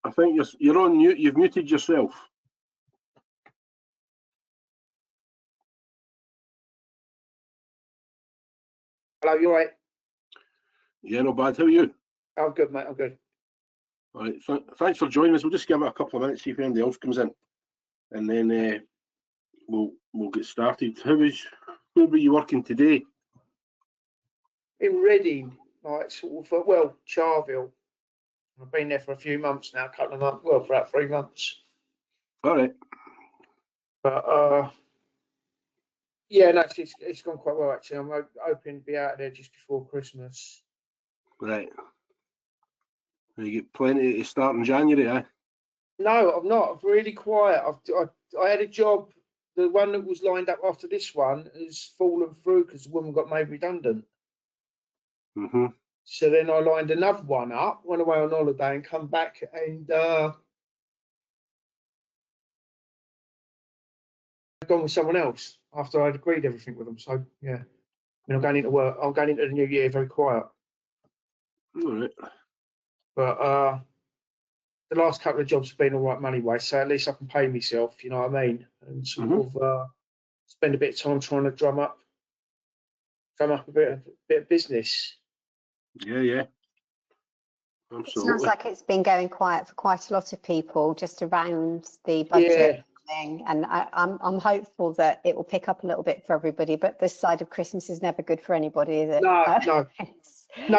I think you're on mute. You've muted yourself. Hello, you all right? Yeah, not bad. How are you? I'm good, mate. I'm good. All right. Thanks for joining us. We'll just give it a couple of minutes, see if anybody else comes in, and then we'll get started. Where were you working today? In Reading, like sort of, well, Charville. I've been there for a few months now, a couple of months, well, for about 3 months. All right. But yeah, no, it's gone quite well actually. I'm hoping to be out of there just before Christmas. Right. You get plenty to start in January, eh? No, I'm not. I'm really quiet. I had a job. The one that was lined up after this one has fallen through because the woman got made redundant. Mm-hmm. So then I lined another one up, went away on holiday and come back and gone with someone else after I'd agreed everything with them. So yeah, I mean, I'm going into work. I'm going into the new year very quiet. All right. But the last couple of jobs have been all right money wise, so at least I can pay myself. You know what I mean? And sort of spend a bit of time trying to drum up a bit of business. Yeah. Absolutely. It sounds like it's been going quiet for quite a lot of people just around the budget thing, and I'm hopeful that it will pick up a little bit for everybody. But this side of Christmas is never good for anybody, is it? No,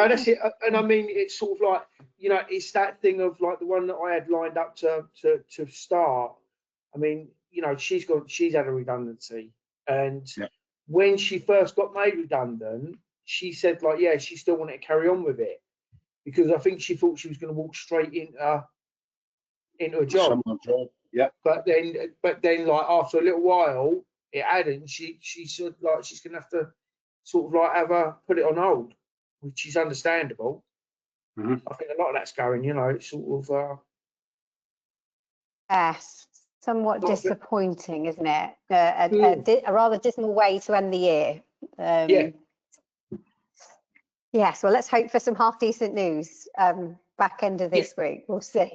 that's it. And I mean, it's sort of like, you know, it's that thing of like the one that I had lined up to start. I mean, you know, she's had a redundancy, and when she first got made redundant, she said like, yeah, she still wanted to carry on with it because I think she thought she was going to walk straight into a job. Yeah. But then like after a little while, it hadn't. She said like she's going to have to sort of like have her put it on hold, which is understandable. Mm-hmm. I think a lot of that's going, you know, it's sort of yes, somewhat disappointing, isn't it? A rather dismal way to end the year. Yes, well, let's hope for some half decent news back end of this week. We'll see.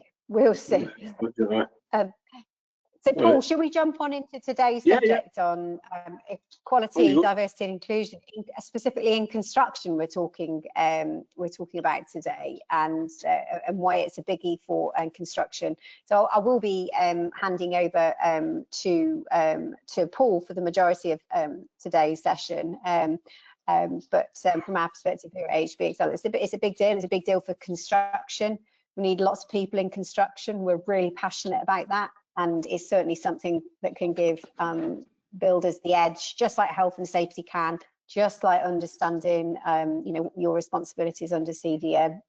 So Paul, should we jump on into today's subject on equality, diversity and inclusion, specifically in construction? We're talking about today, and why it's a biggie for construction. So I will be handing over to Paul for the majority of today's session. But from our perspective here at HB Excel, it's a big deal. It's a big deal for construction. We need lots of people in construction. We're really passionate about that. And it's certainly something that can give builders the edge, just like health and safety can, just like understanding, you know, your responsibilities under CDM,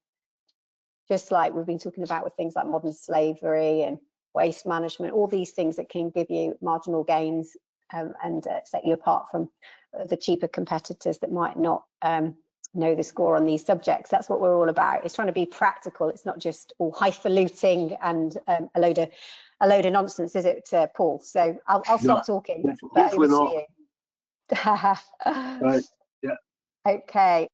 just like we've been talking about with things like modern slavery and waste management, all these things that can give you marginal gains and set you apart from the cheaper competitors that might not know the score on these subjects. That's what we're all about. It's trying to be practical. It's not just all highfalutin and a load of nonsense, is it, Paul? So I'll stop talking. Hopefully not. Right. Yeah. Okay.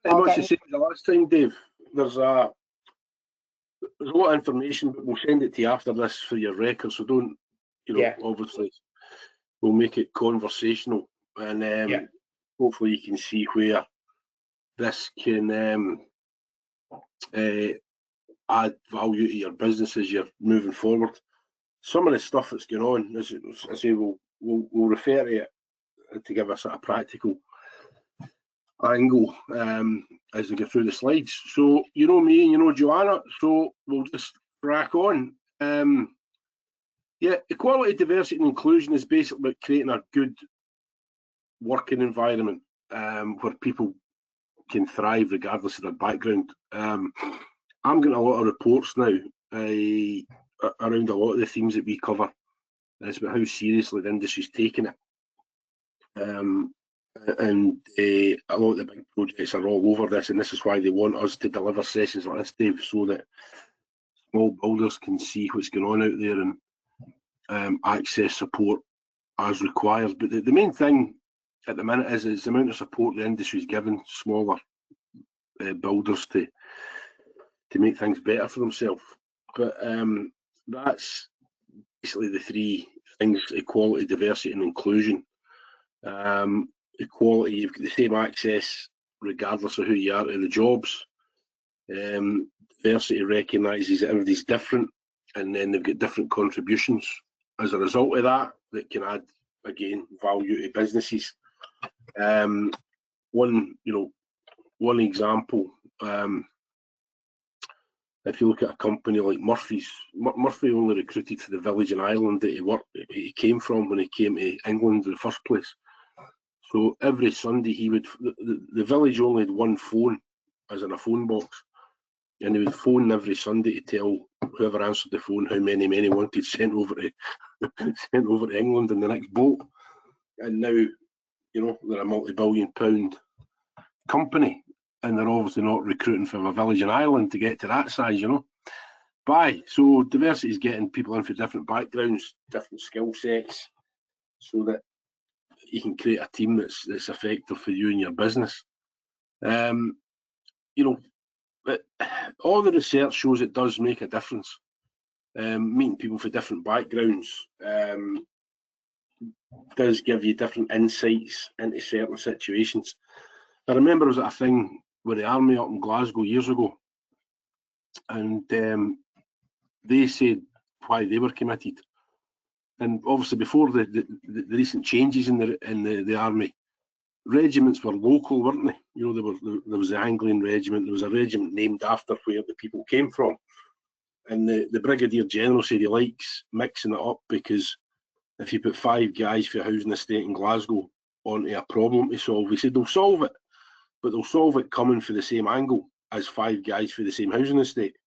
And what you said the last time, Dave, there's a lot of information, but we'll send it to you after this for your record. So don't, you know, obviously we'll make it conversational, and hopefully you can see where this can add value to your business as you're moving forward. Some of the stuff that's going on, as I say, we'll refer to it to give us a practical angle as we go through the slides. So you know me and you know Joanna, so we'll just crack on. Yeah, equality, diversity and inclusion is basically about creating a good working environment where people can thrive regardless of their background. I'm getting a lot of reports now around a lot of the themes that we cover. It's about how seriously the industry's taking it. And a lot of the big projects are all over this, and this is why they want us to deliver sessions like this, Dave, so that small builders can see what's going on out there and access support as required. But the main thing at the minute is the amount of support the industry is giving smaller builders to to make things better for themselves. But that's basically the three things: equality, diversity, and inclusion. Equality, you've got the same access regardless of who you are to the jobs. Diversity recognises that everybody's different, and then they've got different contributions as a result of that can add, again, value to businesses. One example, if you look at a company like Murphy's, Murphy only recruited to the village and island that he came from when he came to England in the first place. So every Sunday the village only had one phone, as in a phone box, and he would phone every Sunday to tell whoever answered the phone how many men he wanted sent over to England in the next boat. And now, they're a multi-billion-pound company, and they're obviously not recruiting from a village and island to get to that size, so diversity is getting people in from different backgrounds, different skill sets, so that you can create a team that's effective for you and your business. But all the research shows it does make a difference. Meeting people from different backgrounds does give you different insights into certain situations. I remember there was a thing with the army up in Glasgow years ago, and they said why they were committed. And obviously, before the recent changes in the army, regiments were local, weren't they? There was the Anglian regiment. There was a regiment named after where the people came from. And the Brigadier General said he likes mixing it up, because if you put 5 guys for a housing estate in Glasgow onto a problem to solve, he said they'll solve it, but they'll solve it coming for the same angle as 5 guys for the same housing estate.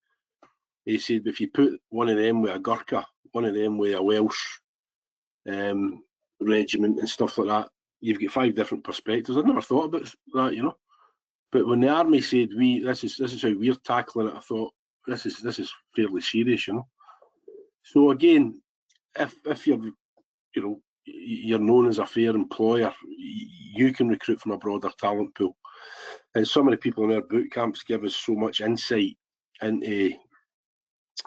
He said, if you put one of them with a Gurkha, one of them with a Welsh regiment and stuff like that, you've got 5 different perspectives. I'd never thought about that, But when the army said this is how we're tackling it, I thought this is fairly serious, So again, if you're known as a fair employer, you can recruit from a broader talent pool. And some of the people in our boot camps give us so much insight into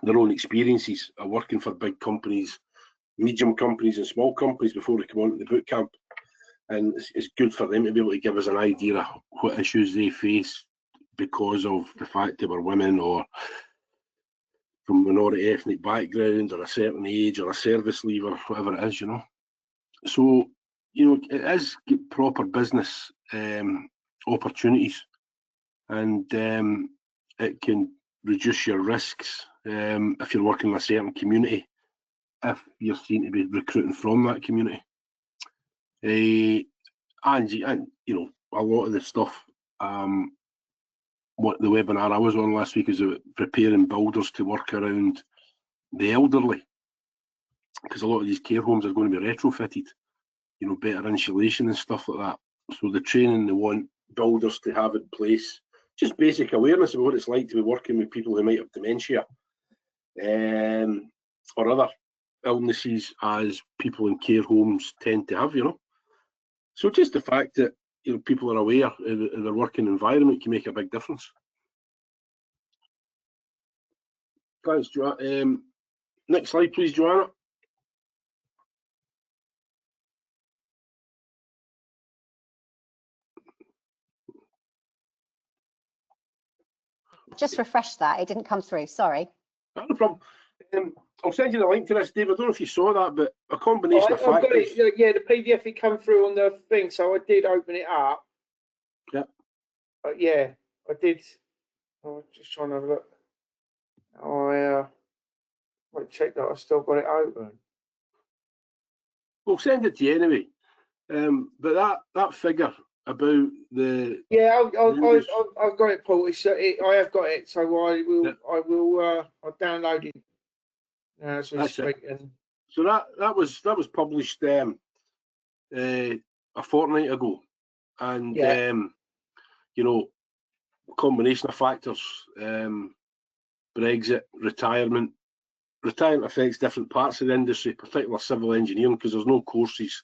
their own experiences of working for big companies, medium companies and small companies before they come on to the boot camp. And it's good for them to be able to give us an idea of what issues they face because of the fact they were women, or from minority ethnic background, or a certain age, or a service leave, or whatever it is, So, it is proper business opportunities, and it can reduce your risks if you're working in a certain community, if you're seen to be recruiting from that community. And a lot of the stuff, what the webinar I was on last week is about preparing builders to work around the elderly, because a lot of these care homes are going to be retrofitted, better insulation and stuff like that. So the training they want builders to have in place, just basic awareness of what it's like to be working with people who might have dementia or other illnesses, as people in care homes tend to have, So just the fact that people are aware of their working environment can make a big difference. Thanks, Joanna. Next slide, please, Joanna. Just refresh that. It didn't come through. Sorry. No problem. I'll send you the link to this, Dave. I don't know if you saw that, but a combination of factors. I've got it. Yeah, the PDF it come through on the thing, so I did open it up. Yeah. Yeah, I did. I was just trying to have a look. Might check that I still got it open. We'll send it to you anyway. But that figure about the I've got it, Paul. I have got it, so I'll download it as we speak. And so that was published a fortnight ago, and combination of factors, Brexit, retirement affects different parts of the industry, particularly civil engineering, because there's no courses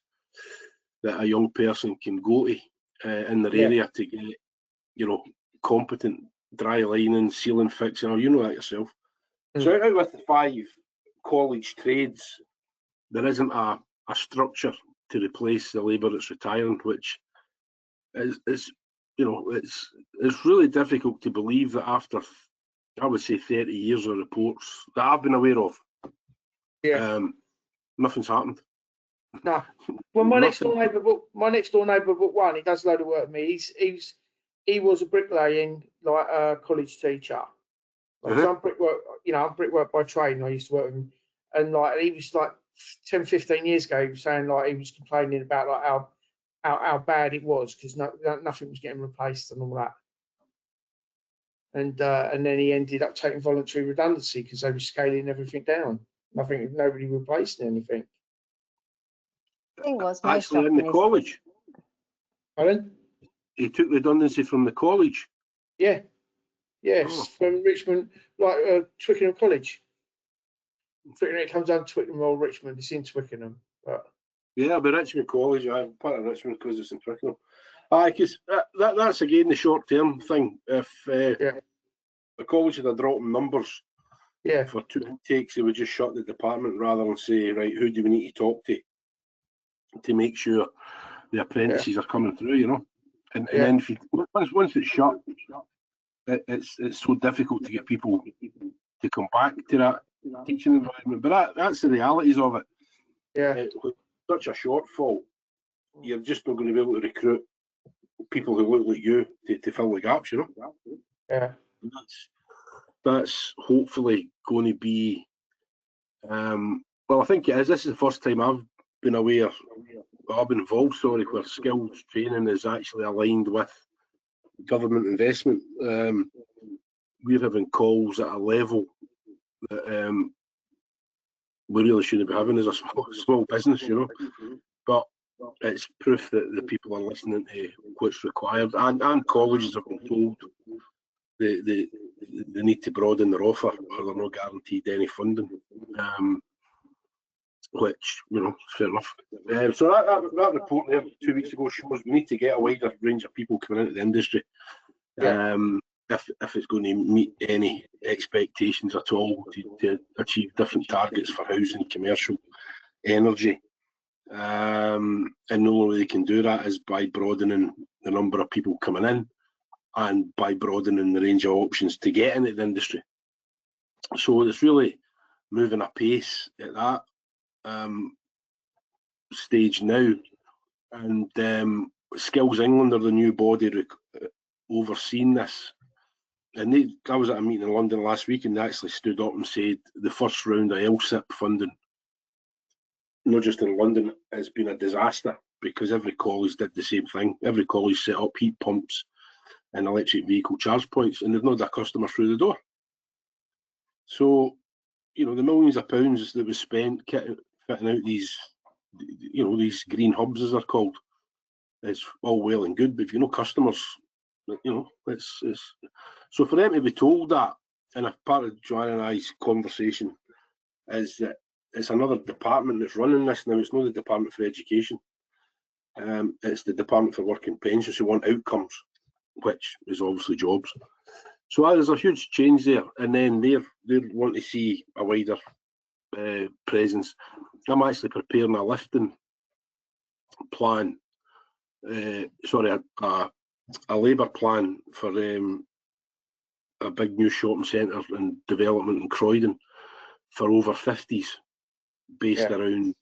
that a young person can go to in their area to get competent dry lining, ceiling fixing, you know that yourself. So out with the 5 college trades, there isn't a structure to replace the labour that's retiring, which is you know, it's really difficult to believe that after, I would say, 30 years of reports that I've been aware of, nothing's happened. No. Well, my next door neighbour, book 1, he does a load of work with me. He was a bricklaying college teacher. Like, so I'm brickwork, I'm brickwork by trade, and I used to work with him. And he was 10, 15 years ago, he was saying he was complaining about how bad it was because nothing was getting replaced and all that. And then he ended up taking voluntary redundancy because they were scaling everything down. Nobody replaced anything. I think what's actually in the college. Pardon? He took redundancy from the college. Yeah. Yes, from Richmond, Twickenham College. Twickenham, it comes down to Twickenham or Richmond. It's in Twickenham. But Richmond College. I'm part of Richmond because it's in Twickenham. Because that's again the short-term thing. If the college had a drop in numbers for 2 intakes, they would just shut the department rather than say, right, who do we need to talk to make sure the apprentices are coming through, And then if once it's shut, it's so difficult to get people to come back to that teaching environment. But that's the realities of it. Yeah. With such a shortfall, you're just not going to be able to recruit people who look like you to fill the gaps, Yeah. That's hopefully going to be. Well, I think it is. This is the first time I've been aware. I've been involved, where skills training is actually aligned with government investment. We're having calls at a level that we really shouldn't be having as a small business, But it's proof that the people are listening to what's required, and colleges have been told they need to broaden their offer, or they're not guaranteed any funding. Which, is fair enough. So that report there 2 weeks ago shows we need to get a wider range of people coming into the industry. If it's going to meet any expectations at all to achieve different targets for housing, commercial, energy. And the only way they can do that is by broadening the number of people coming in and by broadening the range of options to get into the industry. So it's really moving apace at that stage now, and Skills England are the new body overseeing this. And I was at a meeting in London last week, and they actually stood up and said the first round of LSIP funding, not just in London, has been a disaster because every college did the same thing. Every college set up heat pumps and electric vehicle charge points, and they've not had a customer through the door. So, the millions of pounds that was spent fitting out these, these green hubs, as they're called, is all well and good, but if you're no customers, it's so for them to be told that, and a part of Joanna and I's conversation is that it's another department that's running this now. It's not the Department for Education. It's the Department for Work and Pensions who want outcomes, which is obviously jobs. So there's a huge change there, and then they want to see a wider presence. I'm actually preparing a lifting plan, a labour plan for a big new shopping centre and development in Croydon for over 50s, based around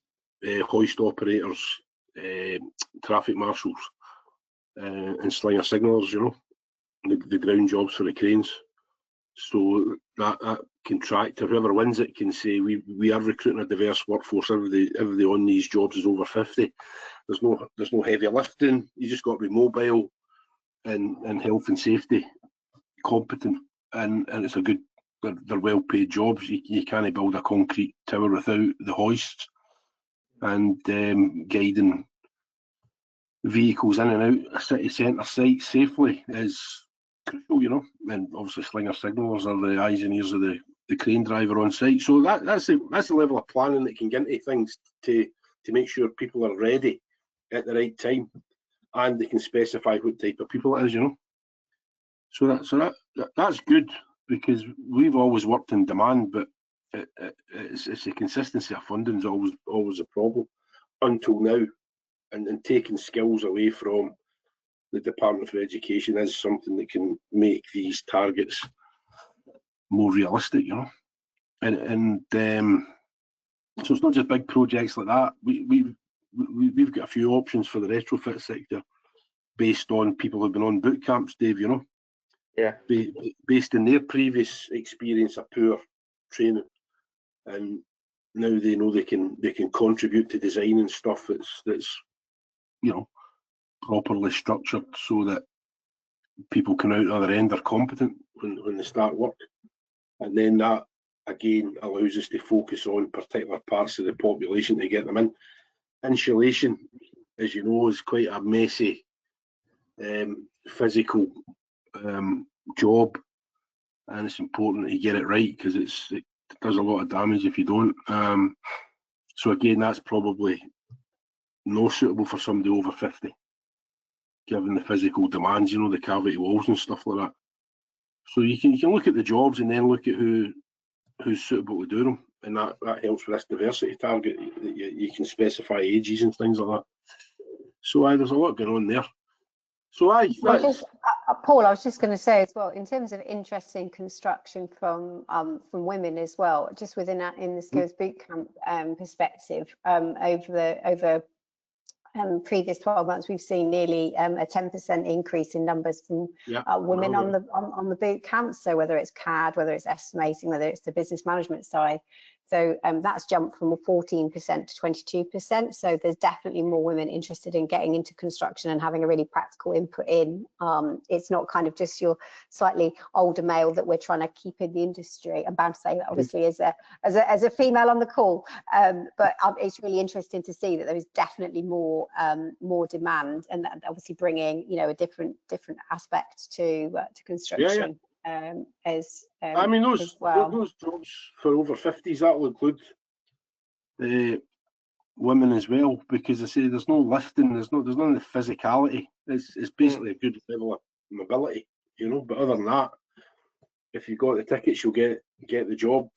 hoist operators, traffic marshals, and slinger signallers, the ground jobs for the cranes. So that contractor, whoever wins it, can say we are recruiting a diverse workforce. Everybody on these jobs is over 50. There's no heavy lifting. You just got to be mobile and health and safety competent, and it's a good. They're well paid jobs. You can't build a concrete tower without the hoists, and guiding vehicles in and out a city centre site safely is crucial, and obviously slinger signallers are the eyes and ears of the crane driver on site. So that's the level of planning that can get into things to make sure people are ready at the right time, and they can specify what type of people it is, So that's good, because we've always worked in demand, but it's the consistency of funding is always a problem until now, and taking skills away from the Department for Education is something that can make these targets more realistic, you know. And so it's not just big projects like that. We've got a few options for the retrofit sector based on people who've been on boot camps, Dave, you know. Yeah. Based in their previous experience of poor training, and now they know they can contribute to designing stuff that's you know, properly structured so that people come out the other end are competent when they start work. And then that again allows us to focus on particular parts of the population to get them in. Insulation, as you know, is quite a messy physical job, and it's important that you get it right, because it does a lot of damage if you don't. So again, that's probably not suitable for somebody over 50, given the physical demands, you know, the cavity walls and stuff like that. So you can look at the jobs and then look at who's suitable to do them, and that helps with this diversity target. You can specify ages and things like that. So there's a lot going on there. So Paul, I was just going to say as well, in terms of interest in construction from women as well, just within that, in the skills bootcamp perspective, over previous 12 months, we've seen nearly a 10% increase in numbers from women on the boot camps. So whether it's CAD, whether it's estimating, whether it's the business management side. So that's jumped from 14% to 22%. So there's definitely more women interested in getting into construction and having a really practical input in. It's not kind of just your slightly older male that we're trying to keep in the industry. I'm bound to say that obviously as a female on the call, but it's really interesting to see that there is definitely more demand, and that obviously bringing, you know, a different aspect to construction. I mean, those jobs for over 50s, that will include women as well, because I say there's no lifting, there's none of the physicality. It's basically a good level of mobility, you know. But other than that, if you've got the tickets, you'll get the job.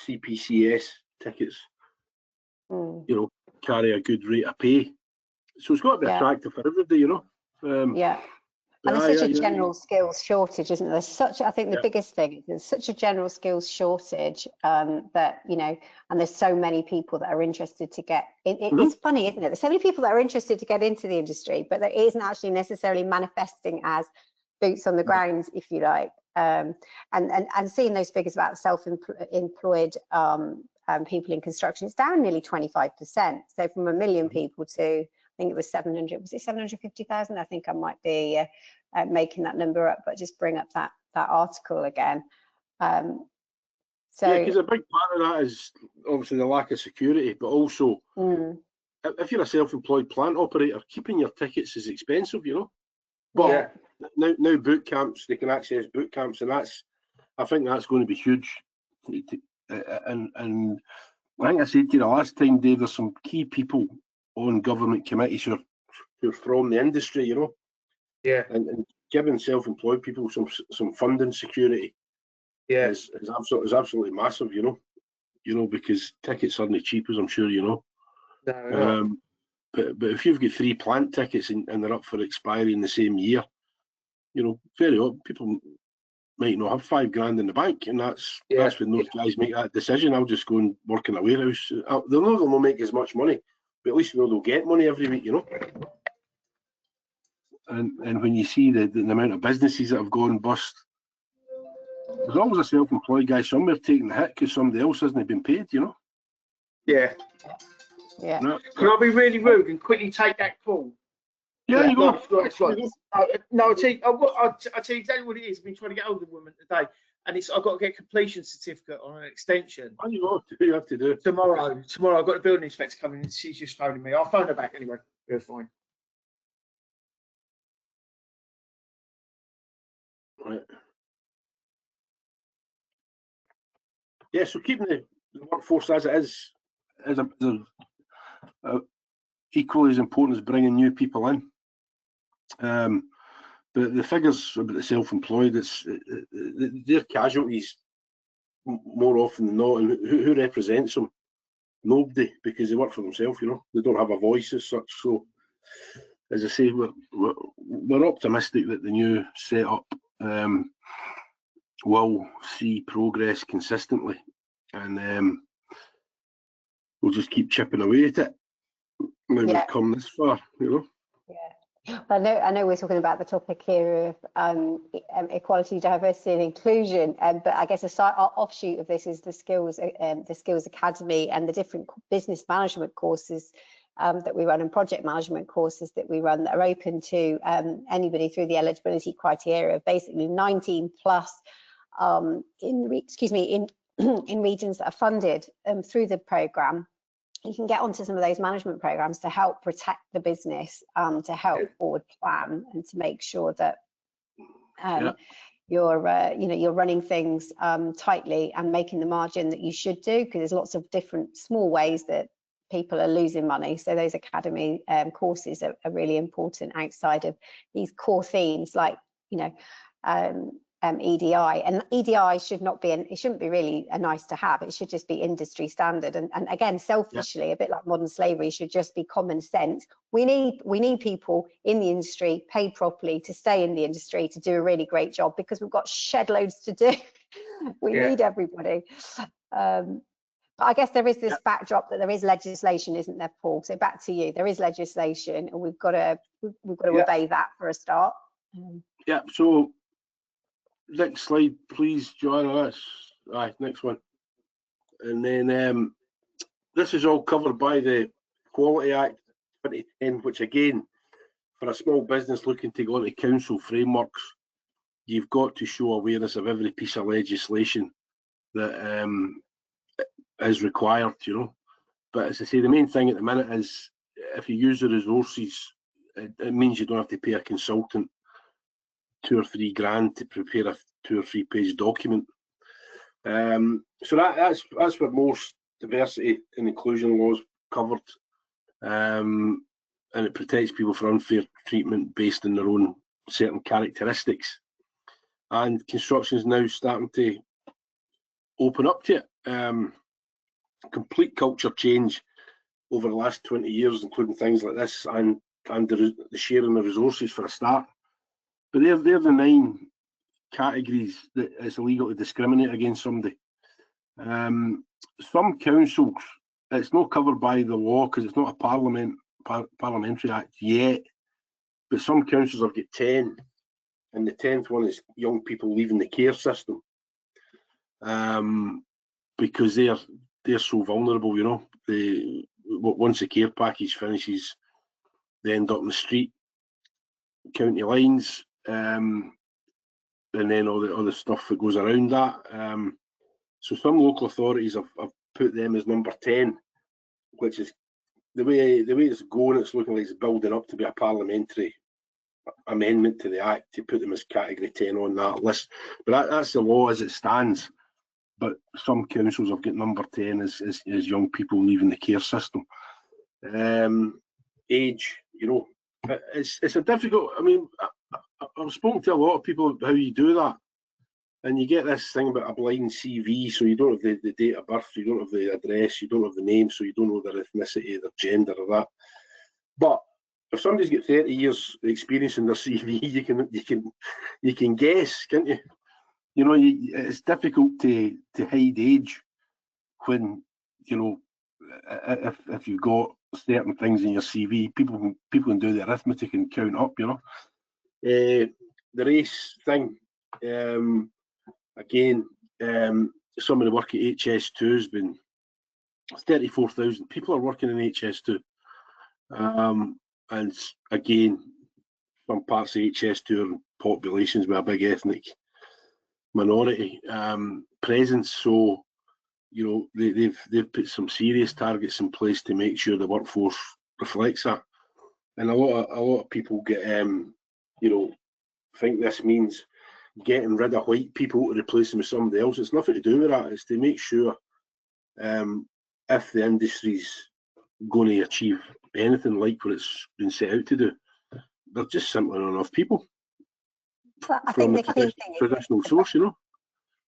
CPCS tickets, you know, carry a good rate of pay, so it's got to be attractive for everybody, you know. And there's such a general skills shortage, isn't there? There's such, I think the biggest thing is there's such a general skills shortage that, you know, and there's so many people that are interested to get in. It's funny, isn't it? There's so many people that are interested to get into the industry, but that isn't actually necessarily manifesting as boots on the ground, if you like. And seeing those figures about self-employed people in construction, it's down nearly 25%. So from 1 million people to, I think it was 750,000. I think I might be making that number up, but just bring up that article again. So because a big part of that is obviously the lack of security, but also if you're a self-employed plant operator, keeping your tickets is expensive, you know. But now boot camps, they can access boot camps, and I think that's going to be huge. And I think I said to you the last time, Dave, there's some key people on government committees who are from the industry, you know. And giving self-employed people some funding security is absolutely massive, you know, because tickets aren't cheap, as I'm sure you know. No. But if you've got 3 plant tickets and they're up for expiry in the same year, you know, very often people might not have $5,000 in the bank, and that's when those guys make that decision. I'll just go and work in a warehouse. They'll know they'll not make as much money, but at least you know they'll get money every week, you know. And when you see the amount of businesses that have gone bust, there's always a self-employed guy somewhere taking the hit because somebody else hasn't been paid, you know. Yeah. Can I be really rude and quickly take that call? Yeah, you go. No, I'll tell you exactly what it is. I've been trying to get hold of the woman today, and I've got to get a completion certificate on an extension. Oh, you have to do it tomorrow. I've got a building inspector coming, and she's just phoning me. I'll phone her back anyway. We're fine. Right. Yeah, so keeping the workforce as it is equally as important as bringing new people in. But the figures about the self-employed, they're casualties more often than not. And who represents them? Nobody, because they work for themselves, you know. They don't have a voice as such. So, as I say, we're optimistic that the new setup will see progress consistently, and we'll just keep chipping away at it. Now we've come this far, you know. Yeah, I know we're talking about the topic here of equality, diversity, and inclusion, but I guess a offshoot of this is the Skills Academy and the different business management courses that we run and project management courses that we run that are open to anybody through the eligibility criteria. Basically, 19 plus in regions that are funded through the programme. You can get onto some of those management programs to help protect the business, to help forward plan, and to make sure that you're running things tightly and making the margin that you should do, because there's lots of different small ways that people are losing money. So those academy courses are really important outside of these core themes, like EDI, and EDI shouldn't be really a nice to have. It should just be industry standard, and again, selfishly, a bit like modern slavery, should just be common sense. We need people in the industry paid properly to stay in the industry to do a really great job, because we've got shed loads to do. We need everybody. But I guess there is this backdrop that there is legislation, isn't there, Paul? So back to you. There is legislation, and we've got to obey that for a start. Yeah. So. Next slide, please, Joanna. Next one. And then this is all covered by the Quality Act 2010, which again, for a small business looking to go into council frameworks, you've got to show awareness of every piece of legislation that is required, you know. But as I say, the main thing at the minute is if you use the resources, it means you don't have to pay a consultant $2 or $3 grand to prepare a 2 or 3 page document. So that's where most diversity and inclusion laws covered, and it protects people from unfair treatment based on their own certain characteristics. And construction is now starting to open up to it. Complete culture change over the last 20 years, including things like this, and the sharing of resources for a start. But they're the 9 categories that it's illegal to discriminate against somebody. Some councils, it's not covered by the law because it's not a parliamentary act yet, but some councils have got 10, and the 10th one is young people leaving the care system, because they're so vulnerable, you know. Once the care package finishes, they end up in the street, county lines, and then all the stuff that goes around that. So some local authorities have put them as number 10, which is the way it's going. It's looking like it's building up to be a parliamentary amendment to the Act to put them as category 10 on that list. But that's the law as it stands. But some councils have got number 10 as young people leaving the care system. Age, you know, it's a difficult. I mean, I've spoken to a lot of people about how you do that, and you get this thing about a blind CV. So you don't have the date of birth, you don't have the address, you don't have the name, so you don't know their ethnicity, their gender, or that. But if somebody's got 30 years experience in their CV, you can guess, can't you? You know, it's difficult to hide age when, you know, if you've got certain things in your CV, people can do the arithmetic and count up, you know. The race thing, again, some of the work at HS2 has been 34,000 people are working in HS2, and again, some parts of HS2 are populations with a big ethnic minority presence. So, you know, they've put some serious targets in place to make sure the workforce reflects that. And a lot of people get you know, think this means getting rid of white people to replace them with somebody else. It's nothing to do with that. It's to make sure if the industry's going to achieve anything like what it's been set out to do, there's just simply not enough people. Well, I from think the key thing traditional is source, you know.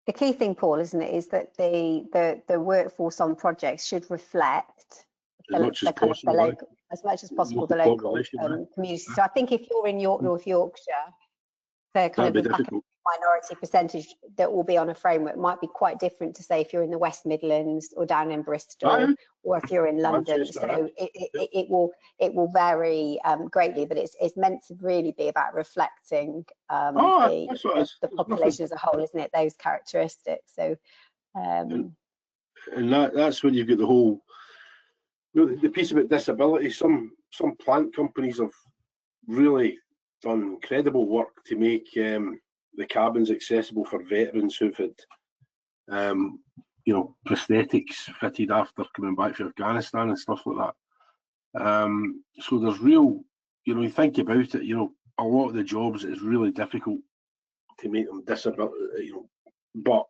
the key thing, Paul, isn't it, is that the workforce on projects should reflect As much as possible, local, as much as possible, the local local population, community. So I think if you're in North Yorkshire, the kind that'd be of difficult. minority percentage that will be on a framework might be quite different to say if you're in the West Midlands or down in Bristol, or if you're in London. Manchester, So it will vary greatly, but it's meant to really be about reflecting the population as a whole, isn't it? Those characteristics. So and that's when you've got the whole, you know, the piece about disability. Some plant companies have really done incredible work to make the cabins accessible for veterans who've had you know, prosthetics fitted after coming back from Afghanistan and stuff like that. So there's real, you know, you think about it, you know, a lot of the jobs it's really difficult to make them disability, you know, but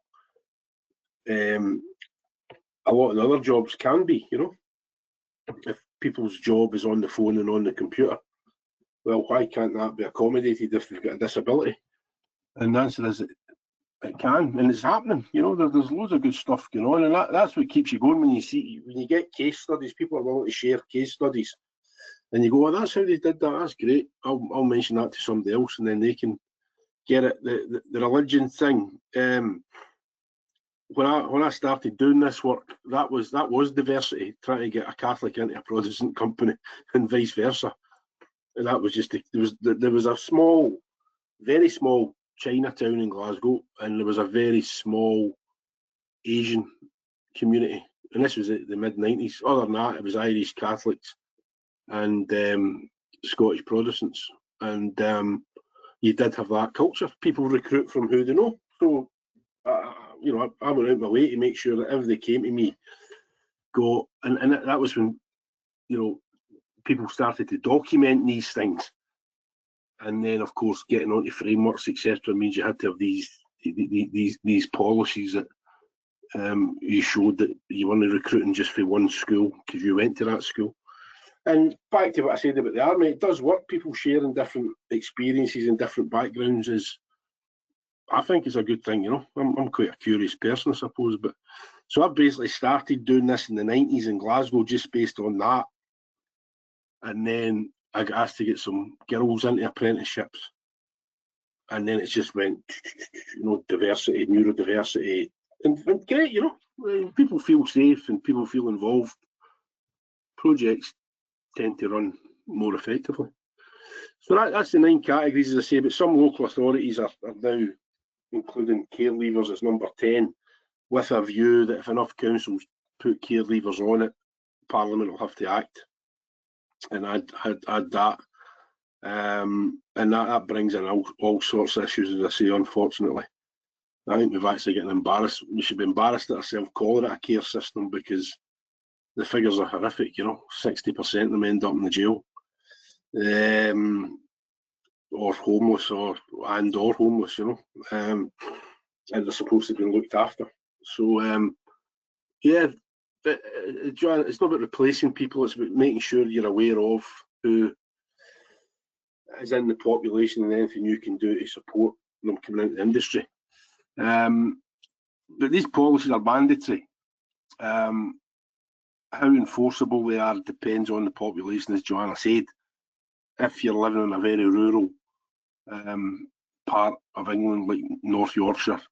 a lot of the other jobs can be, you know, if people's job is on the phone and on the computer, well, why can't that be accommodated if they've got a disability? And the answer is it can, and it's happening. You know, there's loads of good stuff going on, and that's what keeps you going when you get case studies. People are willing to share case studies, and you go, "Oh, that's how they did that. That's great. I'll mention that to somebody else, and then they can get it." The religion thing. When I started doing this work, that was diversity, trying to get a Catholic into a Protestant company, and vice versa. And that was just there was a small, very small Chinatown in Glasgow, and there was a very small Asian community, and this was at the mid-90s. Other than that, it was Irish Catholics and Scottish Protestants, and you did have that culture. People recruit from who they know. So, you know, I went out my way to make sure that if they came to me, and that was when, you know, people started to document these things. And then, of course, getting onto frameworks, etc., means you had to have these policies that you showed that you weren't recruiting just for one school because you went to that school. And back to what I said about the army, it does work. People sharing different experiences and different backgrounds I think is a good thing. You know, I'm quite a curious person, I suppose. But so I basically started doing this in the 90s in Glasgow, just based on that, and then I got asked to get some girls into apprenticeships, and then it just went, you know, diversity, neurodiversity, and great, you know, people feel safe and people feel involved. Projects tend to run more effectively. So that's the 9 categories, as I say, but some local authorities are now including care leavers as number 10, with a view that if enough councils put care leavers on it, Parliament will have to act and add that. And that brings in all sorts of issues, as I say, unfortunately. I think we've actually getting embarrassed. We should be embarrassed at ourselves calling it a care system, because the figures are horrific, you know. 60% of them end up in the jail. Or homeless, or homeless, you know. And they're supposed to be looked after. So, yeah, Joanne, it's not about replacing people, it's about making sure you're aware of who is in the population and anything you can do to support them coming into the industry. But these policies are mandatory. How enforceable they are depends on the population, as Joanna said. If you're living in a very rural part of England, like North Yorkshire,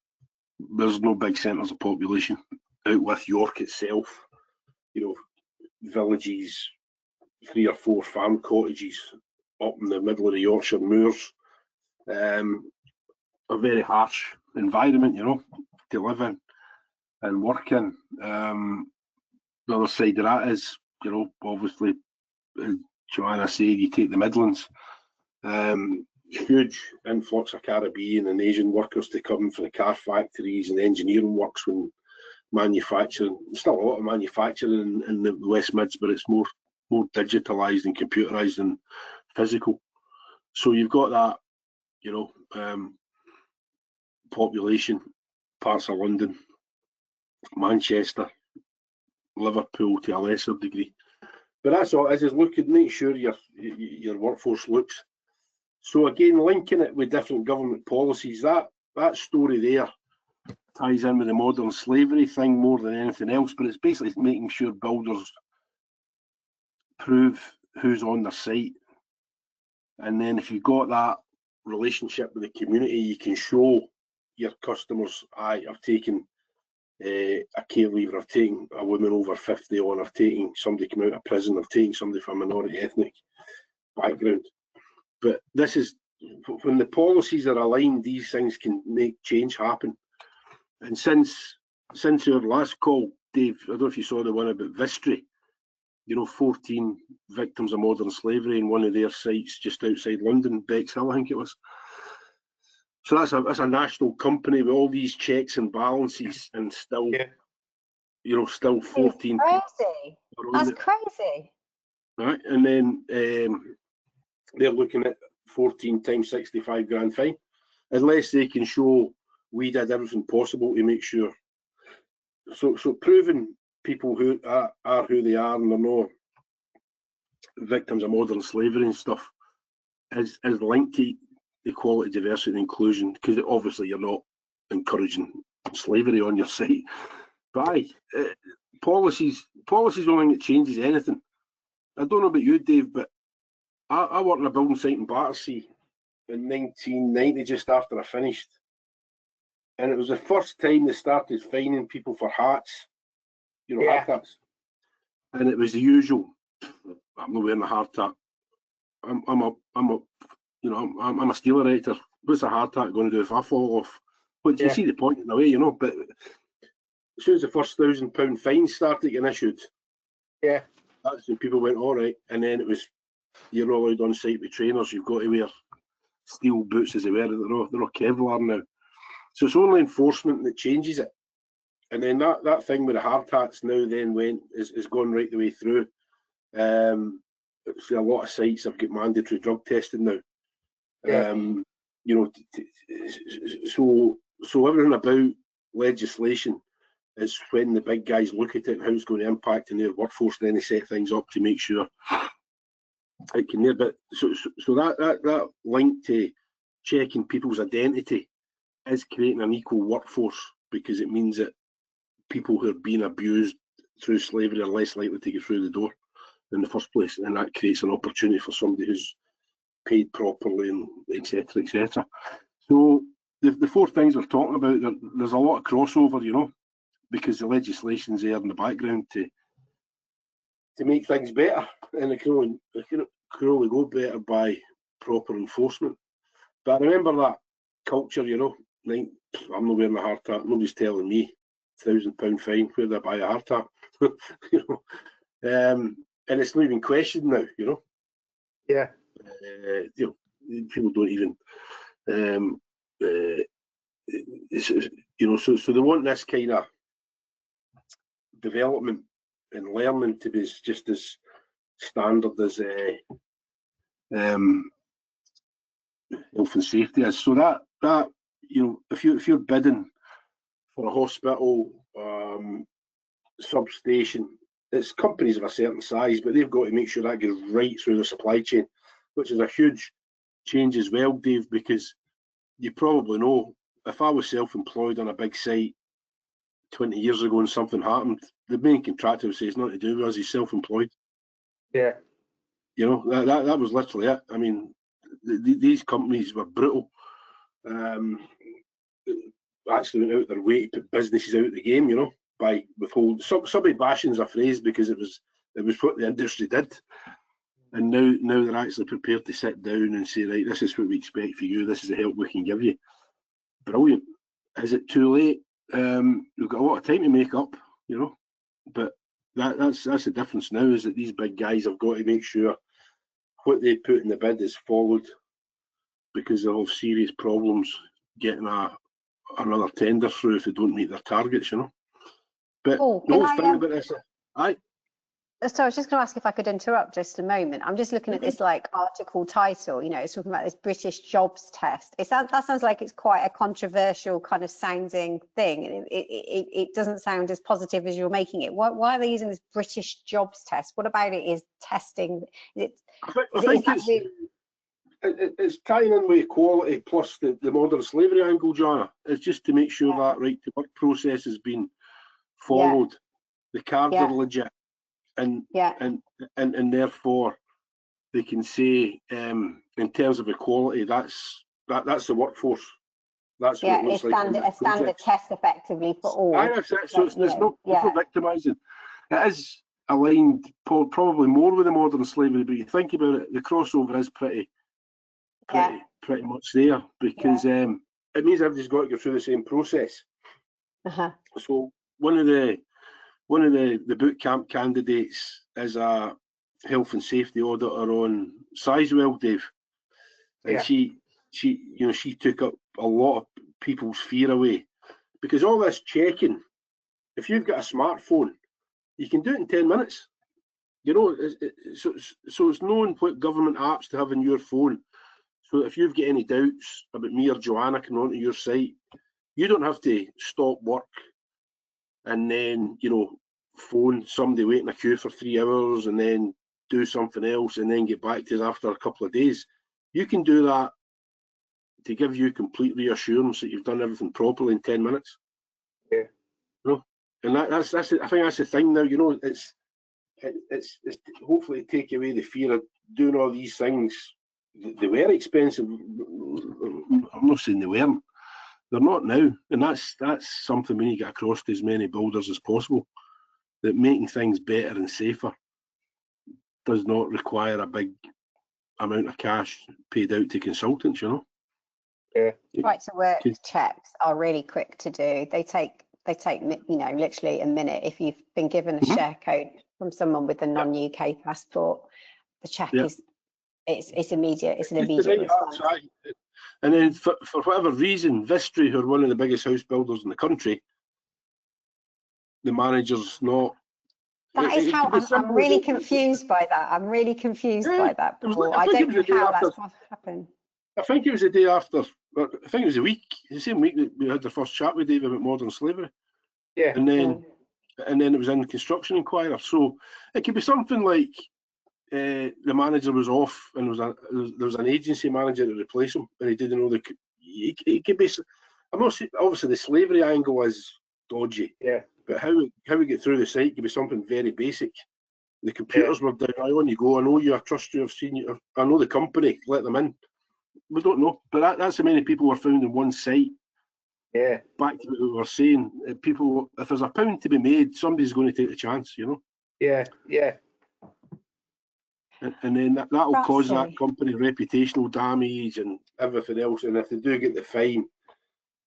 there's no big centres of population. Out with York itself, you know, villages, 3 or 4 farm cottages up in the middle of the Yorkshire moors, a very harsh environment, you know, to live in and work in. The other side of that is, you know, obviously, as Joanna said, you take the Midlands, huge influx of Caribbean and Asian workers to come for the car factories and engineering works, when manufacturing, still a lot of manufacturing in the West Mids, but it's more digitalised and computerised and physical. So you've got that, you know, population, parts of London, Manchester, Liverpool to a lesser degree. But that's all. I just look at, make sure your workforce looks So again, linking it with different government policies, that story there ties in with the modern slavery thing more than anything else, but it's basically making sure builders prove who's on their site. And then if you've got that relationship with the community, you can show your customers, I've taken a care leaver, I've taken a woman over 50 on, I've taken somebody come out of prison, I've taken somebody from a minority ethnic background. But this is, when the policies are aligned, these things can make change happen. And since our last call, Dave, I don't know if you saw the one about Vistry, 14 victims of modern slavery in one of their sites just outside London, Bexhill, I think it was. So that's a national company with all these checks and balances, and still, still 14. Crazy. That's crazy. Right, and then they're looking at 14 times 65 grand fine, unless they can show we did everything possible to make sure. So proving people who are who they are and they're not victims of modern slavery and stuff is linked to equality, diversity and inclusion, because obviously you're not encouraging slavery on your site. But policies don't think it changes anything. I don't know about you, Dave, but I worked on a building site in Battersea in 1990, just after I finished. And it was the first time they started fining people for hats, hard hats. And it was the usual, I'm not wearing a hard hat. I'm a steel erector. What's a hard hat going to do if I fall off? Well, you see the point in a way, but as soon as the first £1,000 fine started getting issued, that's when people went, all right. And then it was, you're not allowed on site with trainers, you've got to wear steel boots as they were, they're all Kevlar now. So it's only enforcement that changes it. And then that thing with the hard hats now then is gone right the way through. A lot of sites have got mandatory drug testing now. So everything about legislation is when the big guys look at it and how it's going to impact in their workforce, then they set things up to make sure it can there. But so that link to checking people's identity is creating an equal workforce, because it means that people who are being abused through slavery are less likely to get through the door in the first place, and that creates an opportunity for somebody who's paid properly, and etc. etc. So the four things we're talking about, there's a lot of crossover, because the legislation's there in the background to make things better, and it can only go better by proper enforcement. But I remember that culture, I'm not wearing a hard hat, nobody's telling me £1,000 fine, where do I buy a hard hat? And it's not even questioned now, people don't even, so they want this kind of development and learning to be just as standard as health and safety is. So that if you're bidding for a hospital, substation, it's companies of a certain size, but they've got to make sure that goes right through the supply chain, which is a huge change as well, Dave, because you probably know, if I was self-employed on a big site 20 years ago and something happened, the main contractor would say it's nothing to do with us, he's self-employed. Yeah. That was literally it. I mean, these companies were brutal. Actually went out their way to put businesses out of the game, by withholding. Somebody bashing's a phrase, because it was what the industry did. And now they're actually prepared to sit down and say, right, this is what we expect for you, this is the help we can give you. Brilliant. Is it too late? We've got a lot of time to make up, but that's the difference now, is that these big guys have got to make sure what they put in the bid is followed, because they'll have serious problems getting another tender through if they don't meet their targets, But the whole thing about this, so I was just going to ask if I could interrupt just a moment. I'm just looking at this article title, it's talking about this British jobs test. That sounds like it's quite a controversial kind of sounding thing. It doesn't sound as positive as you're making it. Why are they using this British jobs test? What about it is testing? it's tying in with equality plus the modern slavery angle, Joanna. It's just to make sure that right to work process has been followed. The cards are legit, and therefore they can say in terms of equality, that's the workforce. That's what it looks like. A standard test effectively for all. That's it. So it's not victimising. It is aligned probably more with the modern slavery, but you think about it, the crossover is pretty much there, because it means everybody's got to go through the same process. So one of the boot camp candidates is a health and safety auditor on Sizewell, Dave, and she took up a lot of people's fear away, because all this checking, if you've got a smartphone, you can do it in 10 minutes. So it's knowing what government apps to have on your phone. So if you've got any doubts about me or Joanna coming onto your site, you don't have to stop work and then, phone somebody waiting a queue for 3 hours and then do something else and then get back to us after a couple of days. You can do that to give you complete reassurance that you've done everything properly in 10 minutes. And that's I think that's the thing now. It's hopefully take away the fear of doing all these things. They were expensive. I'm not saying they weren't. They're not now, and that's something we need to get across to as many builders as possible. That making things better and safer does not require a big amount of cash paid out to consultants. Right to work checks are really quick to do. They take literally a minute. If you've been given a share code from someone with a non-UK passport, the check is it's immediate. It's an immediate response. And then for whatever reason, Vistry, who are one of the biggest house builders in the country, the manager's not. That is how I'm really confused by that. I'm really confused by that, Paul. I don't know how that's what happened. I think it was the day after. I think it was the same week that we had the first chat with Dave about modern slavery. Yeah. And then it was in the Construction Inquirer. So it could be something like the manager was off and there was an agency manager to replace him, and he didn't know it could be. I'm not saying obviously the slavery angle is dodgy. Yeah. But how we get through the site could be something very basic. The computers were down. On you go. I know you. I trust you. I've seen you. I know the company. Let them in. We don't know, but that's how many people were found in one site. Yeah. Back to what we were saying, people. If there's a pound to be made, somebody's going to take the chance. Yeah. Yeah. And then that'll cause that company reputational damage and everything else. And if they do get the fine,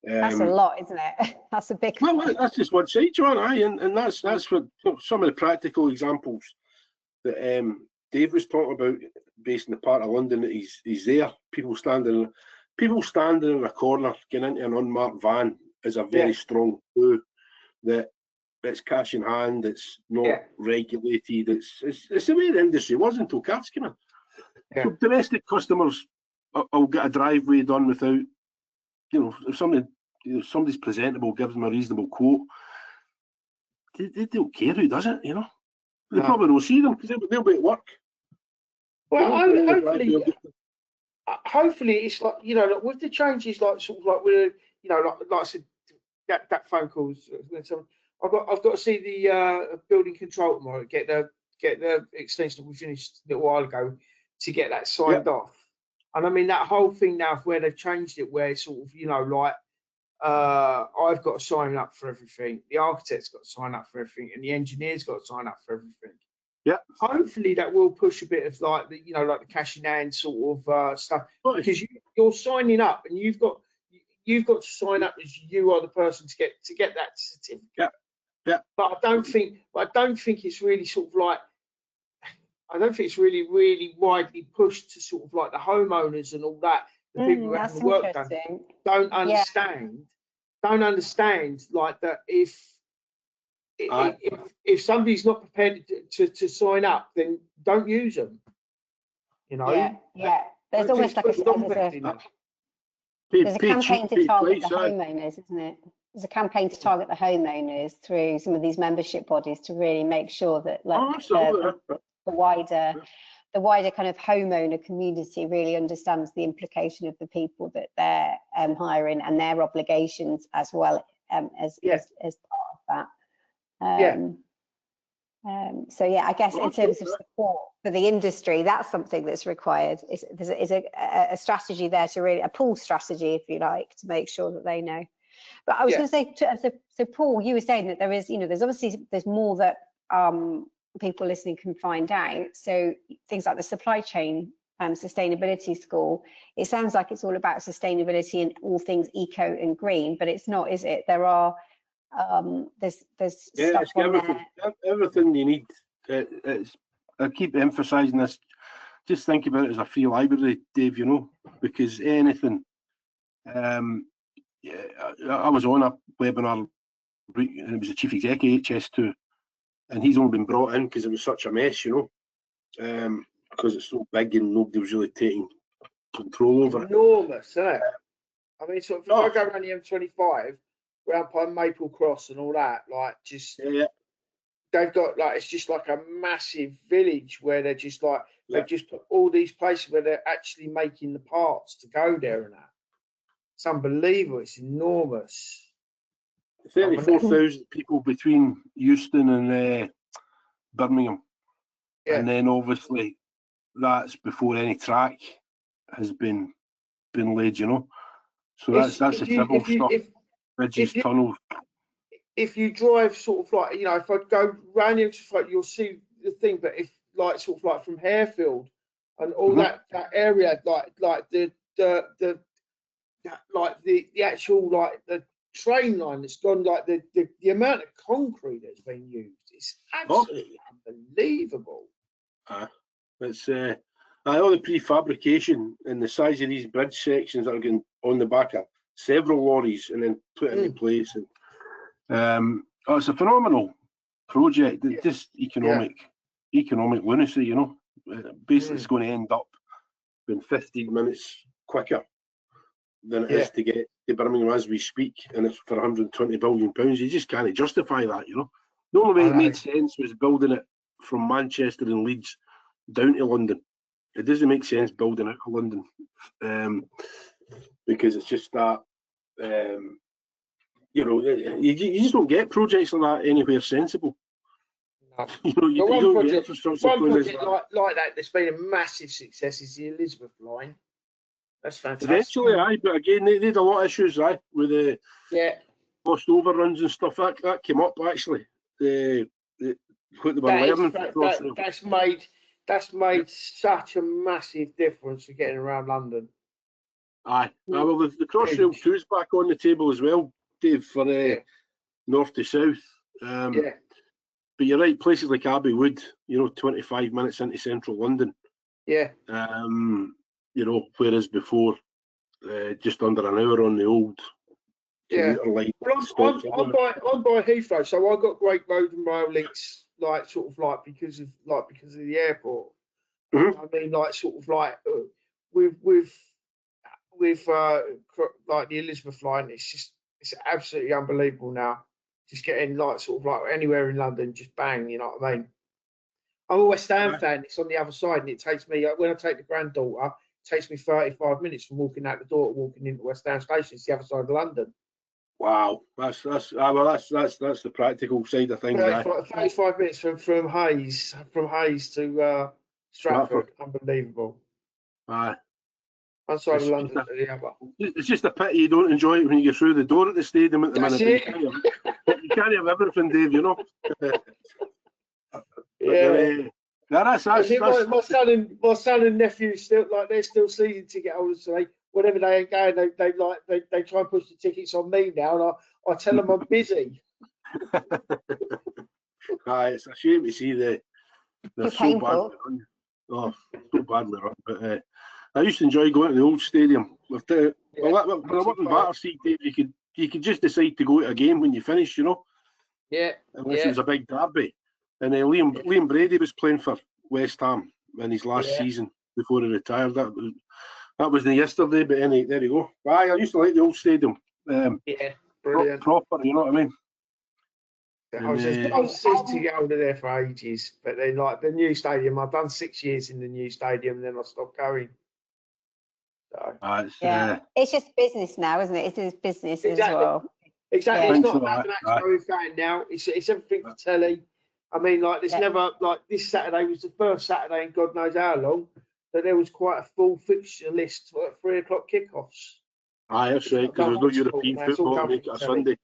that's a lot, isn't it? That's a big. Well, that's just one side, John. And that's what some of the practical examples that Dave was talking about, based in the part of London that he's there. People standing in a corner, getting into an unmarked van is a very strong clue that it's cash in hand. It's not regulated. It's the way the industry was until cards came in. So domestic customers will get a driveway done without. If somebody's presentable, gives them a reasonable quote, they don't care who does it, They probably don't see them because they'll be at work. Well, hopefully it's like, with the changes, like sort of like with, like I said, that phone calls. I've got to see the building control tomorrow. Get the extension we finished a little while ago to get that signed off. And I mean, that whole thing now where they've changed it, where it's sort of, like, I've got to sign up for everything, the architect's got to sign up for everything, and the engineer's got to sign up for everything. Yeah. Hopefully that will push a bit of like the, like the cash in hand sort of stuff, because you're signing up and you've got to sign up as you are the person to get that certificate. Yeah. But I don't think it's really sort of like. I don't think it's really, really widely pushed to sort of like the homeowners and all that. The people who have the work done don't understand like that. If somebody's not prepared to sign up, then don't use them. Yeah. There's almost like there's a campaign to target the homeowners, isn't it? There's a campaign to target the homeowners through some of these membership bodies to really make sure that like the the wider kind of homeowner community really understands the implication of the people that they're hiring and their obligations as well as part of that. So yeah, I guess in terms of support for the industry, that's something that's required. There's a strategy there to really, a pull strategy, if you like, to make sure that they know. But I was going to say, so Paul, you were saying that there is, there's obviously, there's more that people listening can find out. So things like the supply chain sustainability school, it sounds like it's all about sustainability and all things eco and green, but it's not, is it? There are, there's stuff on everything you need. I keep emphasising this. Just think about it as a free library, Dave, because anything, I was on a webinar, and it was the chief executive HS2, and he's only been brought in because it was such a mess, because it's so big and nobody was really taking control over it. Enormous, isn't it? I mean, so if I go around the M25, round by Maple Cross and all that, like, just they've got, like, it's just like a massive village where they're just like, they've just put all these places where they're actually making the parts to go there and that. It's unbelievable. It's enormous. 34,000 people between Euston and Birmingham, and then obviously that's before any track has been laid, So that's the civil stuff, bridges, tunnels. If you drive sort of like, if I go round the M25, you'll see the thing. But if like sort of like from Harefield and all that area, like the actual, like, the train line that's gone, like the amount of concrete that's been used, it's absolutely unbelievable. It's all the prefabrication and the size of these bridge sections that are going on the back of several lorries and then put into place. And it's a phenomenal project. Just economic lunacy, Basically, it's going to end up being 15 minutes quicker than it is to get to Birmingham as we speak, and it's for £120 billion. You just can't justify that, The only way it made sense was building it from Manchester and Leeds down to London. It doesn't make sense building out of London, because it's just that, you just don't get projects like that anywhere sensible. No. You don't get infrastructure like that that's been a massive success is the Elizabeth line. That's fantastic. Eventually, but again, they had a lot of issues, with the cost overruns and stuff. That came up actually. What they were learning. That's made such a massive difference for getting around London. Well, the Crossrail 2 is back on the table as well, Dave, for north to south. But you're right, places like Abbey Wood, 25 minutes into central London. Whereas before, just under an hour on the old commuter line. Well, I'm by Heathrow, so I've got great road and rail links, like sort of like because of the airport. I mean, like sort of like with like the Elizabeth line, it's absolutely unbelievable now. Just getting like sort of like anywhere in London, just bang, you know what I mean? I'm a West Ham fan. It's on the other side, and it takes me, when I take the granddaughter, it takes me 35 minutes from walking out the door to walking into West Ham Station. It's the other side of London. Wow, that's the practical side of things. 35 minutes from Hayes to Stratford. Unbelievable. One side of London to the other. It's just a pity you don't enjoy it when you get through the door at the stadium at the minute. You can't have everything, Dave. My son and nephew still, like, they're still season ticket holders today. Whenever they ain't going, they try and push the tickets on me now, and I tell them I'm busy. It's a shame to see they're so bad. So badly run. But I used to enjoy going to the old stadium. When I worked in Battersea, you could just decide to go to a game when you finish, unless it was a big derby. And then Liam Brady was playing for West Ham in his last season before he retired. That was the yesterday, but anyway, there you go. I used to like the old stadium. Brilliant. Proper, you know what I mean? I was a season ticket holder there for ages, but then like the new stadium, I've done 6 years in the new stadium, and then I stopped going. So, it's just business now, isn't it? It is business as well. Exactly, Yeah. it's not about the match going fan now. It's everything for telly. I mean, like there's never like this Saturday was the first Saturday in God knows how long that there was quite a full fixture list for 3 o'clock kickoffs. Aye, that's right, because there's no European football to make it a Sunday.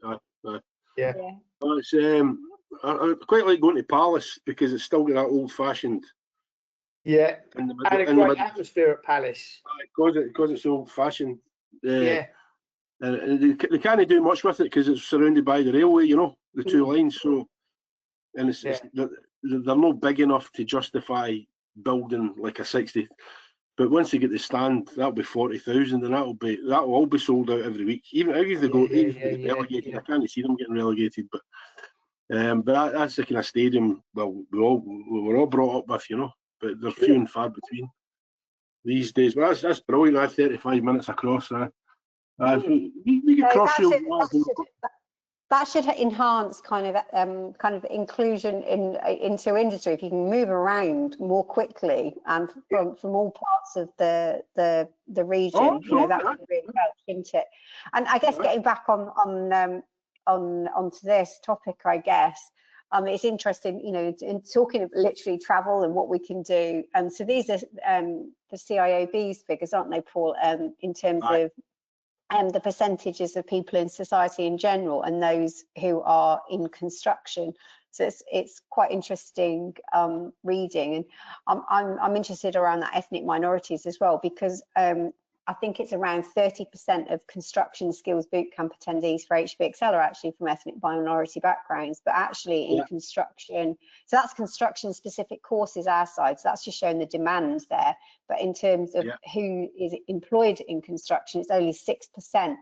Yeah. Well, it's, I quite like going to Palace because it's still got that old-fashioned. Yeah, and a great atmosphere at Palace. Because it's old-fashioned. Yeah. And they can't do much with it because it's surrounded by the railway, you know, the 2 lines. So, and they're not big enough to justify building like a 60. But once they get the stand, that'll be 40,000, and that'll all be sold out every week. Even if they get relegated, I can't see them getting relegated. But that's the kind of stadium. Well, we're all brought up with, you know. But they're few and far between these days. But that's brilliant. That's 35 minutes across. We can cross that should enhance kind of inclusion into industry if you can move around more quickly and from all parts of the region. You know, that would really help, shouldn't it? And I guess getting back onto this topic, I guess it's interesting, you know, in talking of literally travel and what we can do. And so these are the CIOB's figures, aren't they, Paul? In terms of the percentages of people in society in general and those who are in construction. So it's quite interesting reading, and I'm interested around that ethnic minorities as well, because I think it's around 30% of construction skills bootcamp attendees for HBXL are actually from ethnic minority backgrounds, but actually in construction, so that's construction specific courses our side, so that's just showing the demand there. But in terms of who is employed in construction, it's only 6%.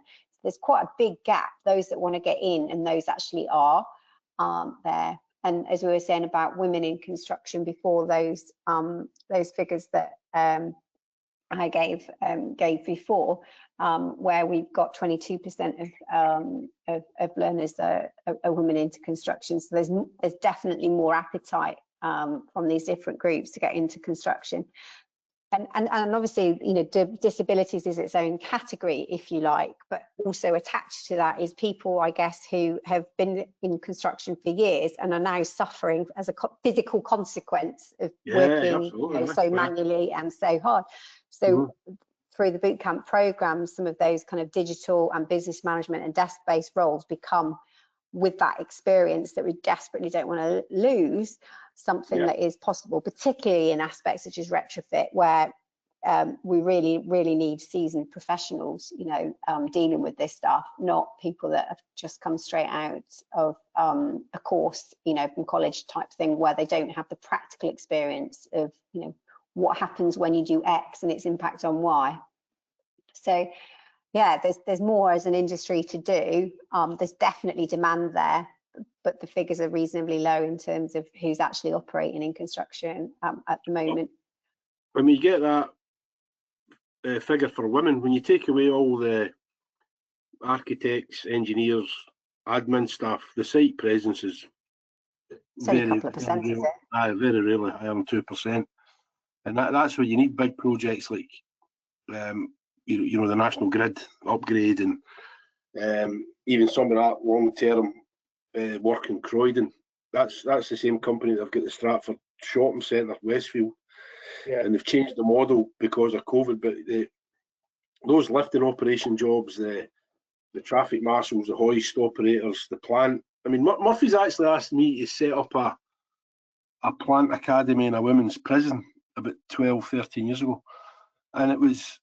There's quite a big gap, those that want to get in and those actually are there. And as we were saying about women in construction before, those figures that I gave before, where we've got 22% of learners are women into construction. So there's definitely more appetite from these different groups to get into construction. And obviously, you know, disabilities is its own category, if you like, but also attached to that is people, I guess, who have been in construction for years and are now suffering as a physical consequence of working so manually and so hard. So through the bootcamp programs, some of those kind of digital and business management and desk-based roles become, with that experience that we desperately don't want to lose, something that is possible, particularly in aspects such as retrofit, where we really need seasoned professionals, you know, dealing with this stuff, not people that have just come straight out of a course, you know, from college type thing, where they don't have the practical experience of, you know, what happens when you do X and its impact on Y. So yeah, there's more as an industry to do. There's definitely demand there, but the figures are reasonably low in terms of who's actually operating in construction at the moment. When we get that figure for women, when you take away all the architects, engineers, admin staff, the site presence is only a couple of percent, is it? Very rarely higher than 2%, and that's where you need big projects like you know, the national grid upgrade, and even some of that long-term work in Croydon. That's the same company that have got the Stratford Shopping Centre, Westfield, and they've changed the model because of COVID. But those lifting operation jobs, the traffic marshals, the hoist operators, the plant. I mean, Murphy's actually asked me to set up a plant academy in a women's prison about 12, 13 years ago, and it was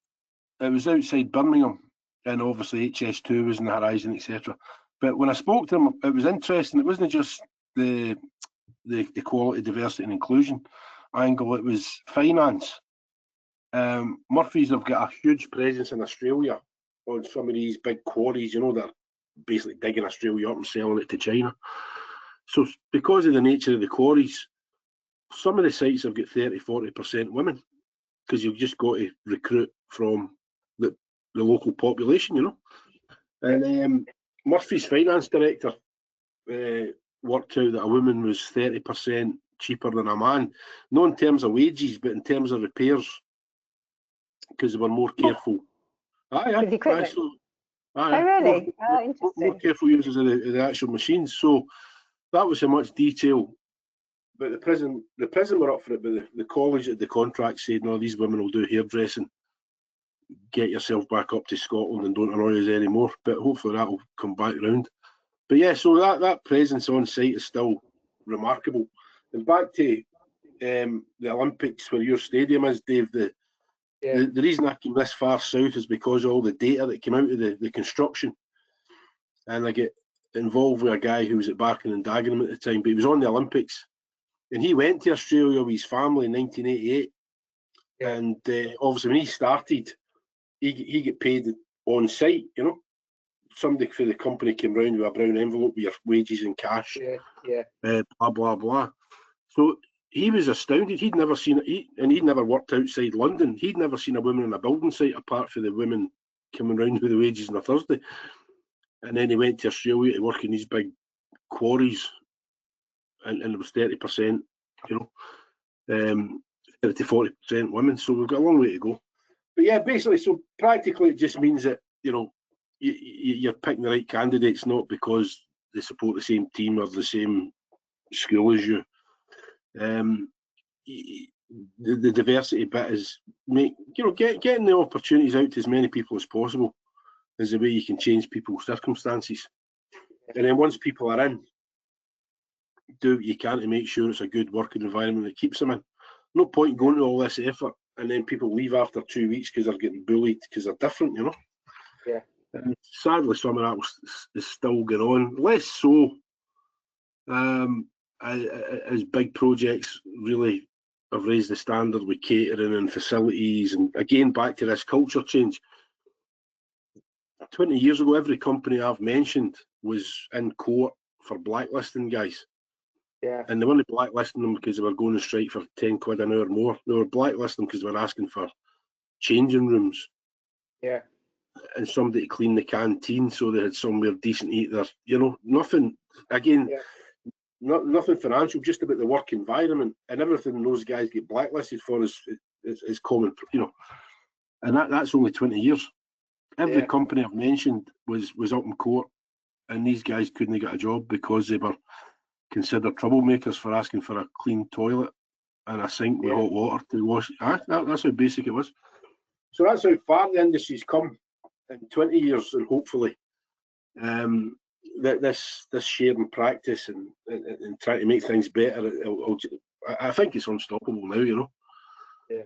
outside Birmingham, and obviously HS2 was in the horizon, etc. But when I spoke to them, it was interesting. It wasn't just the equality, diversity and inclusion angle, it was finance. Murphy's have got a huge presence in Australia on some of these big quarries, you know, that are basically digging Australia up and selling it to China. So because of the nature of the quarries, some of the sites have got 30-40% women, because you've just got to recruit from the local population, you know. And Murphy's finance director worked out that a woman was 30% cheaper than a man, not in terms of wages, but in terms of repairs, because they were more careful. With the equipment. Oh, really? More careful users of the actual machines. So that was how much detail. But the prison were up for it, but the college at the contract said, no, these women will do hairdressing. Get yourself back up to Scotland and don't annoy us anymore. But hopefully that will come back round. But yeah, so that presence on site is still remarkable. And back to the Olympics, where your stadium is, Dave, the reason I came this far south is because of all the data that came out of the construction. And I get involved with a guy who was at Barking and Dagenham at the time, but he was on the Olympics. And he went to Australia with his family in 1988. Yeah. And obviously when he started, he get paid on site, you know. Somebody for the company came round with a brown envelope with your wages in cash. Blah, blah, blah. So he was astounded. He'd never seen it, and he'd never worked outside London. He'd never seen a woman on a building site apart from the women coming round with the wages on a Thursday. And then he went to Australia to work in these big quarries, and it was 30%, you know, 30 to 40% women. So we've got a long way to go. But yeah, basically, so practically it just means that, you know, you're picking the right candidates, not because they support the same team or the same school as you. The diversity bit is getting the opportunities out to as many people as possible is the way you can change people's circumstances. And then once people are in, do what you can to make sure it's a good working environment that keeps them in. No point going to all this effort and then people leave after 2 weeks because they're getting bullied because they're different, you know. Yeah. And sadly, some of that is still going on. Less so as big projects really have raised the standard with catering and facilities. And again, back to this culture change. 20 years ago, every company I've mentioned was in court for blacklisting guys. Yeah. And they weren't blacklisting them because they were going on strike for 10 quid an hour more. They were blacklisting them because they were asking for changing rooms. Yeah. And somebody to clean the canteen so they had somewhere decent to eat there. You know, nothing, again, nothing financial, just about the work environment. And everything those guys get blacklisted for is common, you know. And that's only 20 years. Every company I've mentioned was up in court, and these guys couldn't get a job because they were considered troublemakers for asking for a clean toilet and a sink with hot water to wash. That's how basic it was. So that's how far the industry's come in 20 years, and hopefully that this sharing practice and trying to make things better, I think it's unstoppable now, you know. Yeah.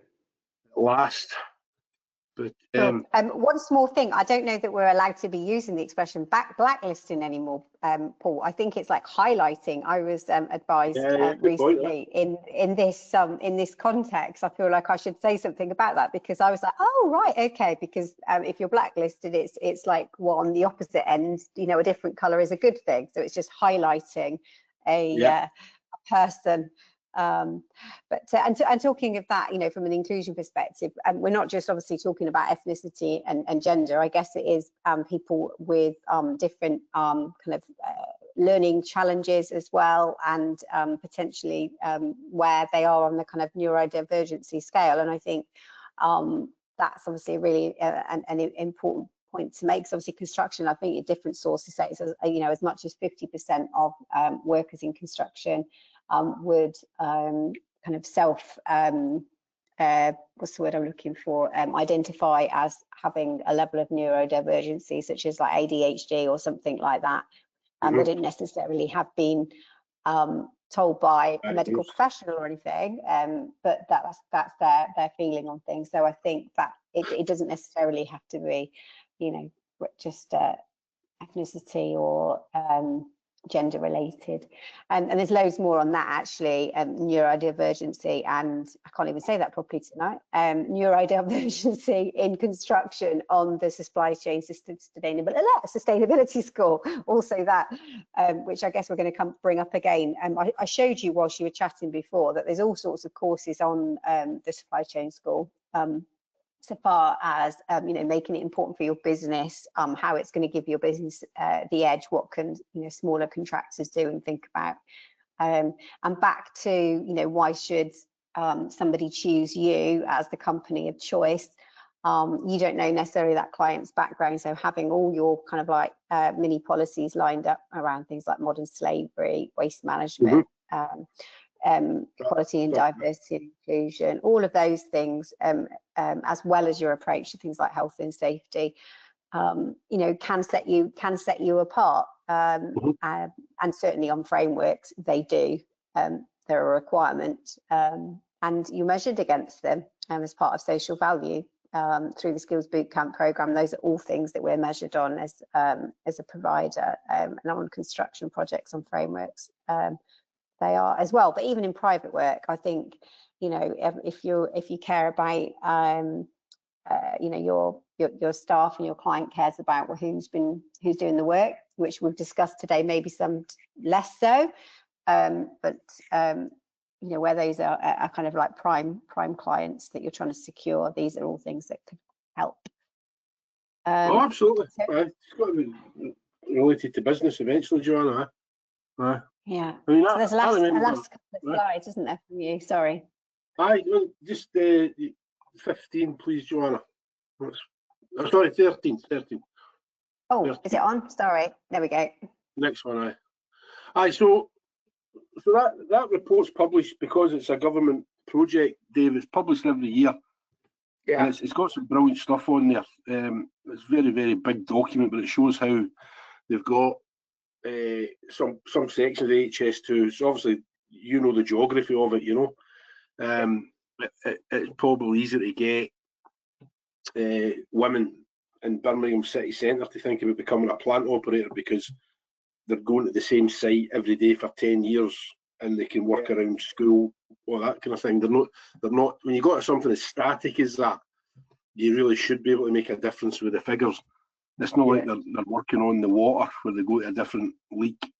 Last. But one small thing, I don't know that we're allowed to be using the expression blacklisting anymore, Paul. I think it's like highlighting. I was advised recently in this context. I feel like I should say something about that, because I was like, oh right, okay, because if you're blacklisted, it's like, well, on the opposite end, you know, a different colour is a good thing. So it's just highlighting a person. And talking of that, you know, from an inclusion perspective, we're not just obviously talking about ethnicity and gender. I guess it is people with different kind of learning challenges as well, and potentially where they are on the kind of neurodivergency scale. And I think that's obviously really an important point to make. So obviously construction, I think different sources say it's, you know, as much as 50% of workers in construction would kind of self, what's the word I'm looking for, identify as having a level of neurodivergency, such as like ADHD or something like that. They didn't necessarily have been told by a medical professional or anything, but that's their feeling on things. So I think that it doesn't necessarily have to be, you know, just ethnicity or gender related, and there's loads more on that actually. Neurodivergency, and I can't even say that properly tonight, neurodivergency in construction on the supply chain sustainability score, also that, which I guess we're going to bring up again. I showed you whilst you were chatting before that there's all sorts of courses on the supply chain score. so far as you know, making it important for your business, how it's going to give your business the edge, what can, you know, smaller contractors do and think about, and back to, you know, why should somebody choose you as the company of choice? You don't know necessarily that client's background, so having all your kind of like mini policies lined up around things like modern slavery, waste management, equality and diversity and inclusion, all of those things, as well as your approach to things like health and safety, you know, can set you apart. And certainly on frameworks, they do. They're a requirement, and you're measured against them as part of social value. Through the Skills Bootcamp programme, those are all things that we're measured on as a provider, and on construction projects, on frameworks, they are as well. But even in private work, I think, you know, if you care about, you know, your staff and your client cares about, well, who's doing the work, which we've discussed today, maybe some less so, but you know, where those are kind of like prime clients that you're trying to secure, these are all things that could help. Oh, absolutely. It's got to be related to business eventually, Joanna. Yeah. I mean, so there's a last couple of slides, isn't there, from you? Sorry. Just 15, please, Joanna. Sorry, 13. Oh, 13. Is it on? Sorry. There we go. Next one, aye. So that report's published because it's a government project, Dave. It's published every year. Yeah. And it's got some brilliant stuff on there. It's a very, very big document, but it shows how they've got some sections of HS2. So obviously, you know the geography of it, you know. It's probably easier to get women in Birmingham city centre to think about becoming a plant operator, because they're going to the same site every day for 10 years and they can work around school, all that kind of thing. They're not, when you got something as static as that, you really should be able to make a difference with the figures. It's not like they're working on the water where they go to a different leak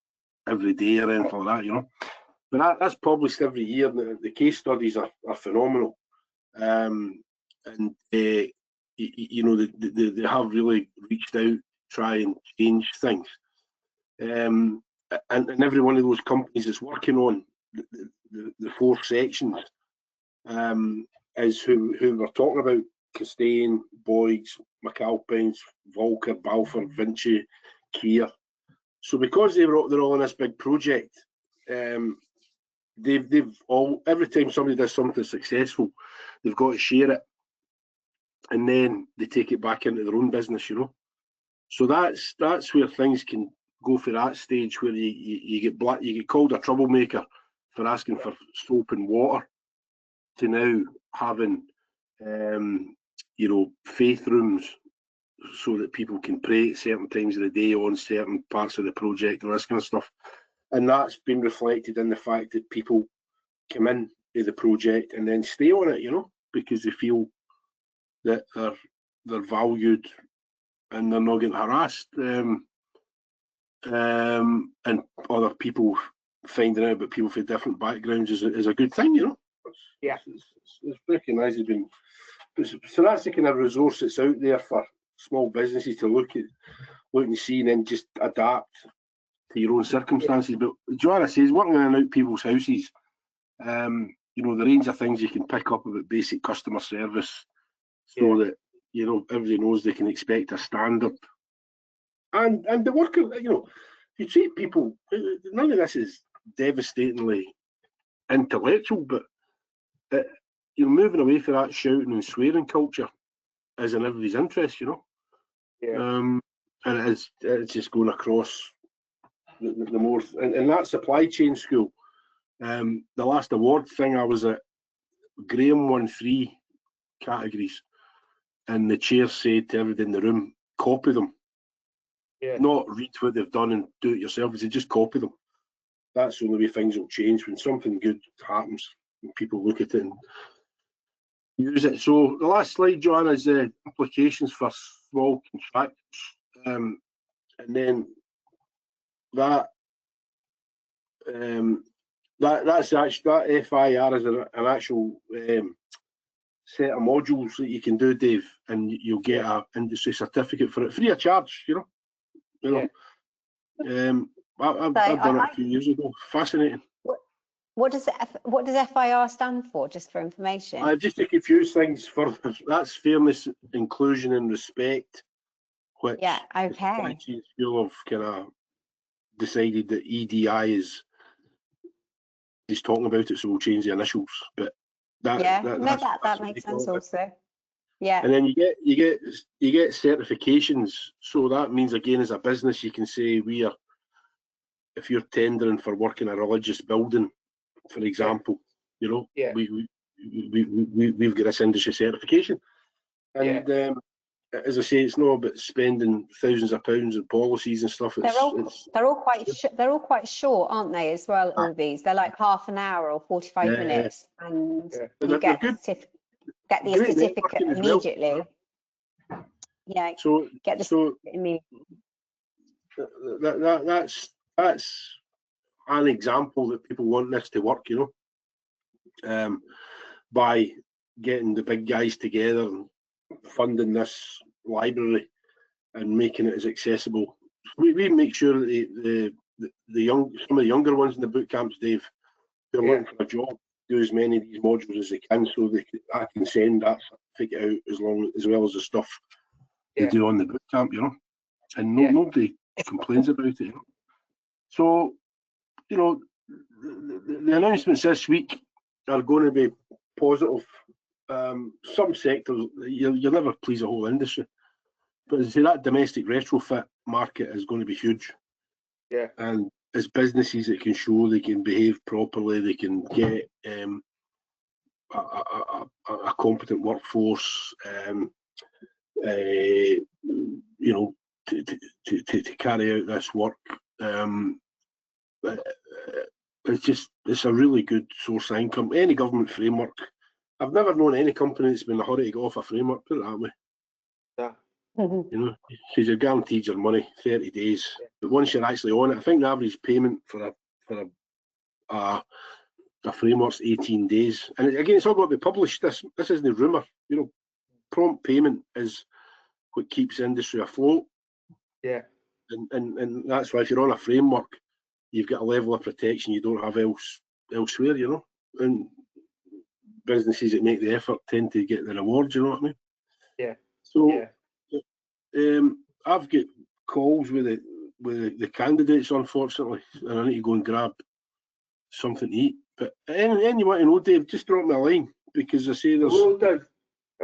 every day or anything like that, you know. But that's published every year. The case studies are phenomenal. And you know, they have really reached out to try and change things. And every one of those companies is working on the 4 sections, is who we're talking about: Castaigne, Boyd's, McAlpine's, Volker, Balfour, Vinci, Kier. So because they're all in this big project, they've all, every time somebody does something successful, they've got to share it, and then they take it back into their own business, you know. So that's where things can go for that stage where you get called a troublemaker for asking for soap and water, to now having you know, faith rooms so that people can pray at certain times of the day on certain parts of the project and this kind of stuff. And that's been reflected in the fact that people come in to the project and then stay on it, you know, because they feel that they're valued and they're not getting harassed. And other people finding out about people from different backgrounds is a good thing, you know. It's recognised as being. So that's the kind of resource that's out there for small businesses to look and see, and then just adapt to your own circumstances. But Joanna says, working in and out people's houses, you know, the range of things you can pick up about basic customer service, so that, you know, everybody knows they can expect a standard. And the worker, you know, you treat people, none of this is devastatingly intellectual, but you're moving away from that shouting and swearing culture is in everybody's interest, you know. And it's just going across the more, and that supply chain school, the last award thing I was at, Graham won 3 categories, and the chair said to everybody in the room, copy them. Not read what they've done and do it yourself, they just copy them. That's the only way things will change, when something good happens and people look at it and use it. So the last slide, Joanna, is applications for small contractors, and then that's actually, that FIR is an actual set of modules that you can do, Dave, and you'll get a industry certificate for it, free of charge. You know. I've done it a few years ago. Fascinating. What does FIR stand for? Just for information. Just to confuse things further, that's fairness, inclusion, and respect. Which yeah. Okay. The Science School have kind of decided that EDI is talking about it, so we'll change the initials. But that makes sense also. Yeah. And then you get certifications. So that means, again, as a business, you can say if you're tendering for work in a religious building, for example, you know, we've got this industry certification, and as I say, it's not about spending thousands of pounds on policies and stuff. They're all quite short, aren't they? As well, all these they're like half an hour or 45 minutes, and you get the certificate immediately. Well. Yeah. So get the certificate immediately. That's an example that people want this to work, you know, by getting the big guys together and funding this library and making it as accessible. We make sure that some of the younger ones in the boot camps, Dave, who are looking for a job, do as many of these modules as they can, so I can send that certificate out as well as the stuff they do on the boot camp, you know, and nobody complains about it. You know? So, you know, the announcements this week are going to be positive. Some sectors, you'll never please a whole industry, but as I say, that domestic retrofit market is going to be huge. Yeah. And as businesses that can show they can behave properly, they can get a competent workforce, you know, to carry out this work. It's a really good source of income. Any government framework, I've never known any company that's been in a hurry to get off a framework, put it that way. Yeah. You know, because you're guaranteed your money 30 days, but once you're actually on it, I think the average payment for a framework's 18 days. And again, it's all got to be published. This isn't a rumour. You know, prompt payment is what keeps the industry afloat. Yeah. And that's why if you're on a framework, you've got a level of protection you don't have elsewhere, you know. And businesses that make the effort tend to get the rewards, you know what I mean? Yeah. So I've got calls with the candidates, unfortunately, and I need to go and grab something to eat. But anything you want to know, Dave, just drop me a line, because I say there's. I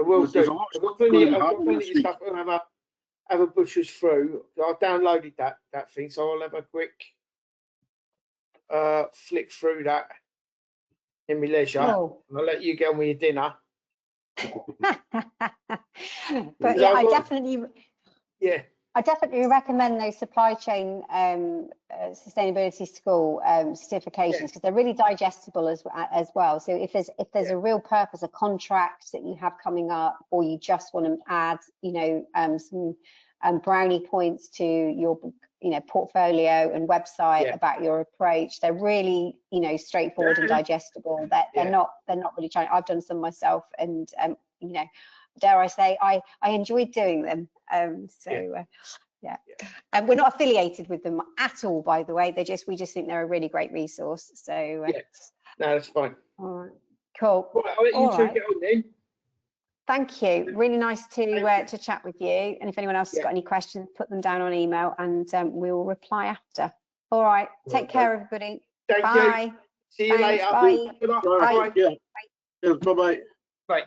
will do. I've got plenty of stuff and have a butcher's through. I've downloaded that thing, so I'll have a quick flick through that in my leisure. Oh. And I'll let you get on with your dinner. But yeah, I definitely recommend those supply chain sustainability school certifications, because they're really digestible as well. So if there's a real purpose, a contract that you have coming up, or you just want to add, you know, some brownie points to your, you know, portfolio and website about your approach, they're really, you know, straightforward and digestible. They're not really trying. I've done some myself, and you know, dare I say, I enjoyed doing them. And we're not affiliated with them at all, by the way. We just think they're a really great resource. So no, that's fine. All right, cool. Well, I'll let you two get on then. Thank you. Really nice to chat with you. And if anyone else has got any questions, put them down on email, and we will reply after. All right. Take care, everybody. Bye. See you later. Bye. Bye. Bye. Bye. Bye. Bye.